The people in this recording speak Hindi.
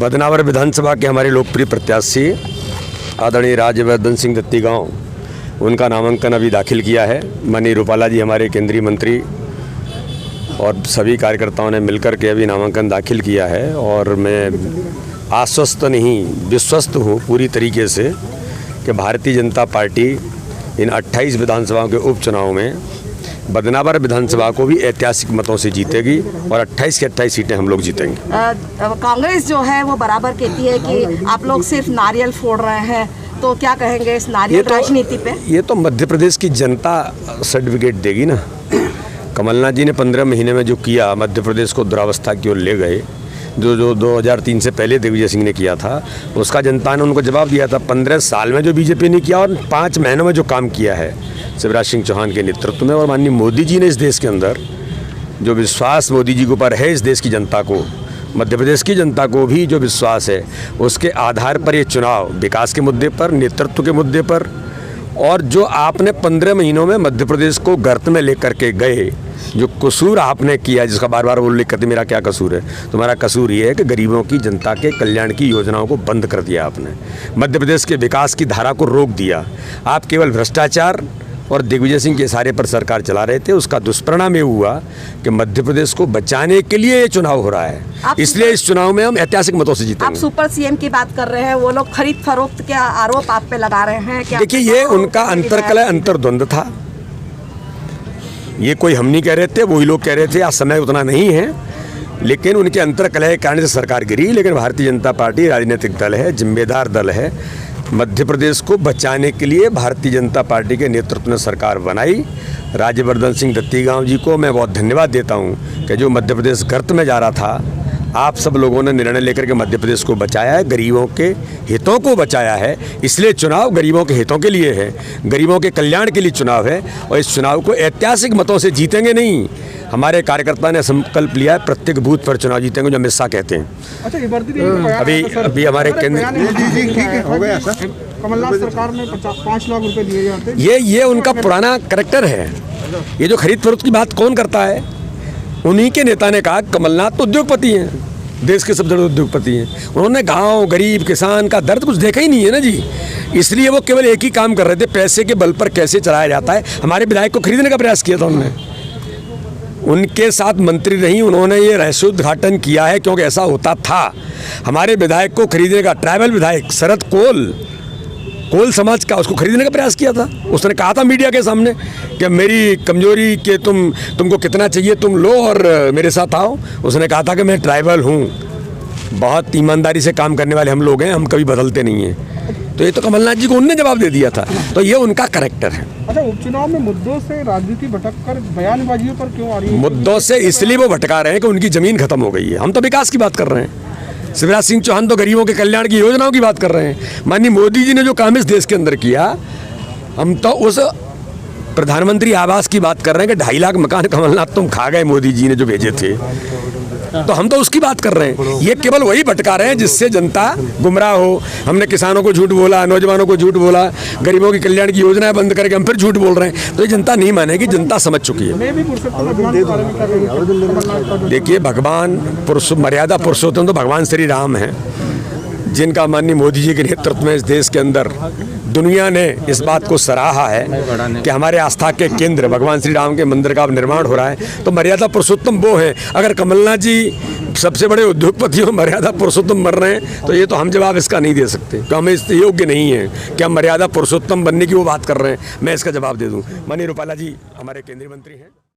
बदनावर विधानसभा के हमारे लोकप्रिय प्रत्याशी आदरणीय राज्यवर्धन सिंह दत्तीगांव, उनका नामांकन अभी दाखिल किया है। माननीय रूपाला जी हमारे केंद्रीय मंत्री और सभी कार्यकर्ताओं ने मिलकर के अभी नामांकन दाखिल किया है और मैं आश्वस्त नहीं विश्वस्त हूँ पूरी तरीके से कि भारतीय जनता पार्टी इन 28 विधानसभाओं के उपचुनाव में बदनावर विधानसभा को भी ऐतिहासिक मतों से जीतेगी और 28 की 28 सीटें हम लोग जीतेंगे। कांग्रेस जो है वो बराबर कहती है कि आप लोग सिर्फ नारियल फोड़ रहे हैं, तो क्या कहेंगे इस नारियल राजनीति पे? ये तो मध्य प्रदेश की जनता सर्टिफिकेट देगी ना। कमलनाथ जी ने 15 महीने में जो किया, मध्य प्रदेश को दुरावस्था की ओर ले गए, जो 2003 से पहले दिग्विजय सिंह ने किया था, उसका जनता ने उनको जवाब दिया था। 15 साल में जो बीजेपी ने किया और 5 महीनों में जो काम किया है शिवराज सिंह चौहान के नेतृत्व में, और माननीय मोदी जी ने इस देश के अंदर जो विश्वास मोदी जी के ऊपर है, इस देश की जनता को, मध्य प्रदेश की जनता को भी जो विश्वास है, उसके आधार पर ये चुनाव विकास के मुद्दे पर, नेतृत्व के मुद्दे पर, और जो आपने 15 महीनों में मध्य प्रदेश को गर्त में लेकर के गए, जो कसूर आपने किया, जिसका बार बार उल्लेख करते मेरा क्या कसूर है, तुम्हारा कसूर ये है कि गरीबों की, जनता के कल्याण की योजनाओं को बंद कर दिया आपने, मध्य प्रदेश के विकास की धारा को रोक दिया। आप केवल भ्रष्टाचार और दिग्विजय सिंह के इशारे पर सरकार चला रहे थे। उसका दुष्परिणाम ये हुआ कि मध्य प्रदेश को बचाने के लिए ये चुनाव हो रहा है, इसलिए इस चुनाव में हम ऐतिहासिक मतों से जीतेंगे। आप सुपर सीएम की बात कर रहे हैं, वो लोग खरीद फरोख्त के आरोप आप पे लगा रहे हैं क्या? देखिए, ये उनका अंतर्कलह अंतर्द्वंद था। ये कोई हम नहीं कह रहे थे, वही लोग कह रहे थे। आज समय उतना नहीं है, लेकिन उनके अंतर्कलह के कारण से सरकार गिरी। लेकिन भारतीय जनता पार्टी राजनीतिक दल है, जिम्मेदार दल है। मध्य प्रदेश को बचाने के लिए भारतीय जनता पार्टी के नेतृत्व ने सरकार बनाई। राज्यवर्धन सिंह दत्तीगांव जी को मैं बहुत धन्यवाद देता हूं कि जो मध्य प्रदेश गर्त में जा रहा था, आप सब लोगों ने निर्णय लेकर के मध्य प्रदेश को बचाया है, गरीबों के हितों को बचाया है। इसलिए चुनाव गरीबों के हितों के लिए है, गरीबों के कल्याण के लिए चुनाव है, और इस चुनाव को ऐतिहासिक मतों से जीतेंगे नहीं। हमारे कार्यकर्ता ने संकल्प लिया है, प्रत्येक बूथ पर चुनाव जीतेंगे, जो अमित शाह कहते हैं। अभी हमारे केंद्र कमलनाथ सरकार ने 5 लाख रुपए दिए जाते हैं। ये उनका पुराना करैक्टर है। ये जो खरीद फरोख्त की बात कौन करता है? उन्हीं के नेता ने कहा, कमलनाथ तो उद्योगपति हैं, देश के सबसे बड़े उद्योगपति हैं। उन्होंने गांव, गरीब, किसान का दर्द कुछ देखा ही नहीं है ना जी। इसलिए वो केवल एक ही काम कर रहे थे, पैसे के बल पर कैसे चलाया जाता है। हमारे विधायक को खरीदने का प्रयास किया था उन्होंने, उनके साथ मंत्री रही, उन्होंने ये रहस्योद्घाटन किया है, क्योंकि ऐसा होता था। हमारे विधायक को खरीदने का, ट्राइबल विधायक शरद कोल समाज का, उसको खरीदने का प्रयास किया था। उसने कहा था मीडिया के सामने कि मेरी कमजोरी के तुमको कितना चाहिए तुम लो और मेरे साथ आओ। उसने कहा था कि मैं ट्राइबल हूँ। बहुत ईमानदारी से काम करने वाले हम लोग हैं, हम कभी बदलते नहीं हैं। तो ये तो कमलनाथ जी को उनने जवाब दे दिया था। तो ये उनका करैक्टर है। अच्छा, उपचुनाव में मुद्दों से राजनीति भटक कर बयानबाजियों पर क्यों आ रही है? मुद्दों से इसलिए वो भटका रहे हैं कि उनकी जमीन खत्म हो गई है। हम तो विकास की बात कर रहे हैं। शिवराज सिंह चौहान तो गरीबों के कल्याण की योजनाओं की बात कर रहे हैं। माननीय मोदी जी ने जो काम इस देश के अंदर किया, हम तो उस प्रधानमंत्री आवास की बात कर रहे हैं कि 2.5 लाख मकान कमलनाथ तुम खा गए, मोदी जी ने जो भेजे थे। तो हम तो उसकी बात कर रहे हैं। ये केवल वही भटका रहे हैं जिससे जनता गुमराह हो। हमने किसानों को झूठ बोला, नौजवानों को झूठ बोला, गरीबों की कल्याण की योजनाएं बंद करके हम फिर झूठ बोल रहे हैं। तो ये जनता नहीं मानेगी, जनता समझ चुकी है। देखिए, भगवान मर्यादा पुरुषोत्तम तो भगवान श्री राम हैं, जिनका माननीय मोदी जी के नेतृत्व में इस देश के अंदर दुनिया ने इस बात को सराहा है कि हमारे आस्था के केंद्र भगवान श्री राम के मंदिर का निर्माण हो रहा है। तो मर्यादा पुरुषोत्तम वो हैं। अगर कमलनाथ जी सबसे बड़े उद्योगपति हो, मर्यादा पुरुषोत्तम बन रहे हैं, तो ये तो हम जवाब इसका नहीं दे सकते, तो हमें इस योग्य नहीं है कि हम मर्यादा पुरुषोत्तम बनने की वो बात कर रहे हैं। मैं इसका जवाब दे दूँ। माननीय रूपाला जी हमारे केंद्रीय मंत्री हैं।